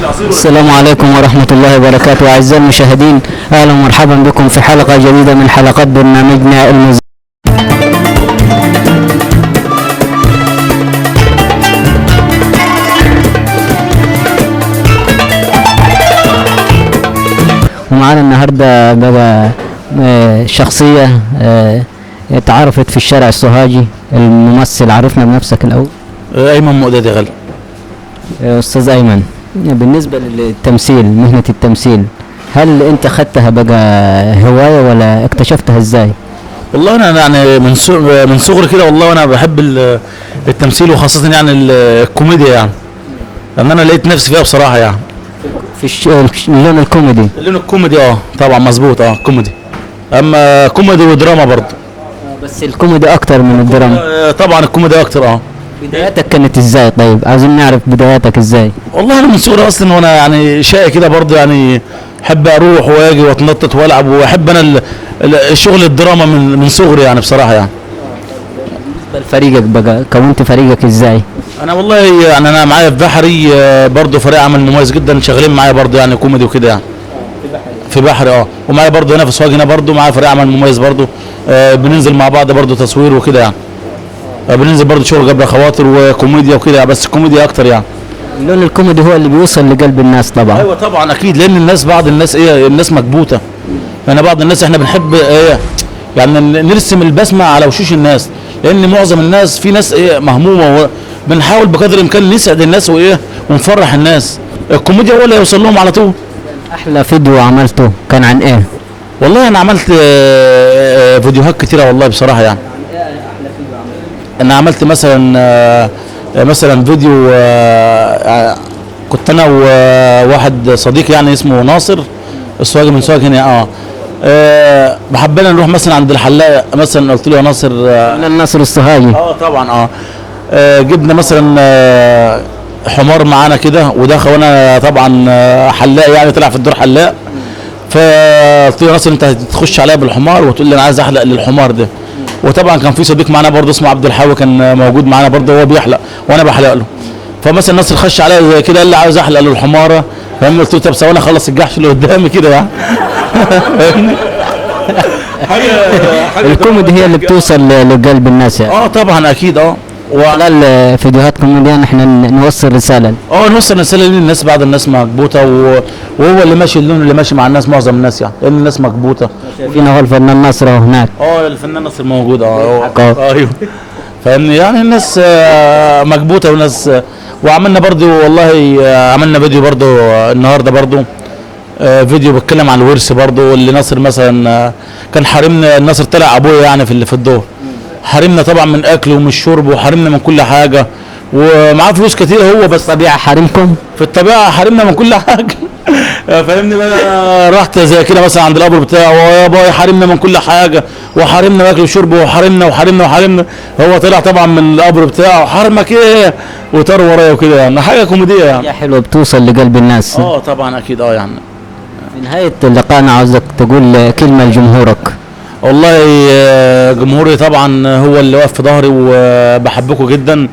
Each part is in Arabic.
السلام عليكم ورحمة الله وبركاته أعزائي المشاهدين، أهلا ومرحبا بكم في حلقة جديدة من حلقات برنامجنا المذيع. ومعانا النهاردة بقى شخصية اتعرفت في الشارع السوهاجي، الممثل. عرفنا بنفسك الأول. ايمن مؤدد يا غالي. أستاذ أيمن، بالنسبة للتمثيل، مهنة التمثيل، هل أنت خدتها بقى هواية ولا اكتشفتها إزاي؟ والله انا يعني من صغري كده، والله وانا بحب التمثيل، وخاصة يعني الكوميديا يعني. لان انا لقيت نفسي فيها بصراحة يعني. في اللون الكوميدي. اللون الكوميدي طبعا مظبوط كوميدي. اما كوميدي ودراما برضه. بس الكوميدي أكتر من الدراما. طبعا الكوميدي اكتر بداياتك كانت ازاي؟ طيب عايزين نعرف بداياتك ازاي. والله انا من صغري اصلا وانا يعني شقي كده برضه، يعني احب اروح واجي واتنطط والعب، واحب انا الشغل الدراما من صغري يعني بصراحه يعني. بالنسبه لفريقك بقى، كونت فريقك ازاي؟ انا والله يعني انا معايا في بحري برضه فريق عمل مميز جدا، شغالين معايا برضه يعني كوميدي وكده يعني. في بحري ومعايا برضه هنا في سوهاج هنا برضه معايا فريق عمل مميز برضه. بننزل مع بعض برضه تصوير وكده يعني. بننزل برضه شغل جبر خواطر وكوميديا وكده، بس كوميديا اكتر يعني. اللون الكوميدي هو اللي بيوصل لقلب الناس طبعا. ايوه طبعا اكيد، لان الناس بعض الناس الناس مكبوته. يعني بعض الناس احنا بنحب يعني نرسم البسمه على وشوش الناس، لان معظم الناس في ناس مهمومه، بنحاول بقدر الامكان نسعد الناس ونفرح الناس. الكوميديا هو اللي يوصل لهم على طول. احلى فيديو عملته كان عن ايه؟ والله انا عملت فيديوهات كتيره والله بصراحه يعني. انا عملت مثلا فيديو، كنت انا وواحد صديقي يعني اسمه ناصر السواقي من سواق هنا. بحبنا نروح مثلا عند الحلاق، مثلا قلت له يا ناصر من الناصر السوهاجي. طبعا جبنا مثلا حمار معانا كده ودخل، وانا طبعا حلاق يعني، طلع في الدور حلاق. فقلت له يا ناصر انت هتخش عليا بالحمار وتقول لي انا عايز احلق للحمار ده. وطبعا كان في صديق معانا برضه اسمه عبد الحاوي، كان موجود معانا برضه، هو بيحلق وانا بحلق له. فمثلا ناصر خش عليا زي كده، قال لي عاوز احلق للحماره، فاهمني؟ قلت له طب ثواني اخلص الجحش اللي قدامي كده يعني. الكوميدي هي اللي بتوصل لقلب الناس يعني. طبعا اكيد. وخلال فيديوهات كوميديان احنا نوصل رساله. نوصل رساله للناس، بعض الناس مكبوته وهو اللي ماشي، اللون اللي ماشي مع الناس معظم الناس يعني، لان الناس مكبوته. فينا هو الفنان ناصر هناك. الفنان ناصر موجود. ايوه فاهمني، يعني الناس مكبوته والناس. وعملنا برضو والله عملنا فيديو برضو النهارده برضو، فيديو بيتكلم عن الورث برضو، اللي ناصر مثلا كان حارمنا. ناصر طلع ابويا يعني في الدور، حارمنا طبعا من اكل ومن شرب، وحارمنا من كل حاجه، ومعاه فلوس كتير هو، بس الطبيعه حارمكم. في الطبيعه حارمنا من كل حاجه. فاهمني بقى، رحت زي كده مثلا عند القبر بتاعه، يا باي حارمنا من كل حاجه، وحارمنا اكل وشرب، وحارمنا. هو طلع طبعا من القبر بتاعه، حرمك ايه وطار ورايا وكده يعني، حاجه كوميديه يعني. يا حلوه بتوصل لقلب الناس. طبعا اكيد يعني. في نهايه اللقاء عاوزك تقول كلمه لجمهورك. والله جمهوري طبعا هو اللي واقف في ظهري، وبحبكم جدا.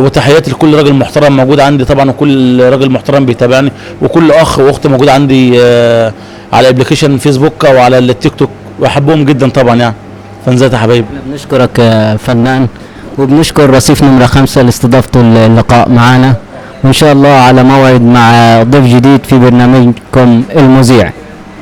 وتحياتي لكل راجل محترم موجود عندي طبعا، وكل راجل محترم بيتابعني، وكل اخ واخت موجود عندي على ابلكيشن فيسبوك او على التيك توك، بحبهم جدا طبعا يعني. فنزات يا حبايبي. بنشكرك يا فنان، وبنشكر رصيف نمرة 5 لاستضافته اللقاء معنا، وان شاء الله على موعد مع ضيف جديد في برنامجكم المذيع.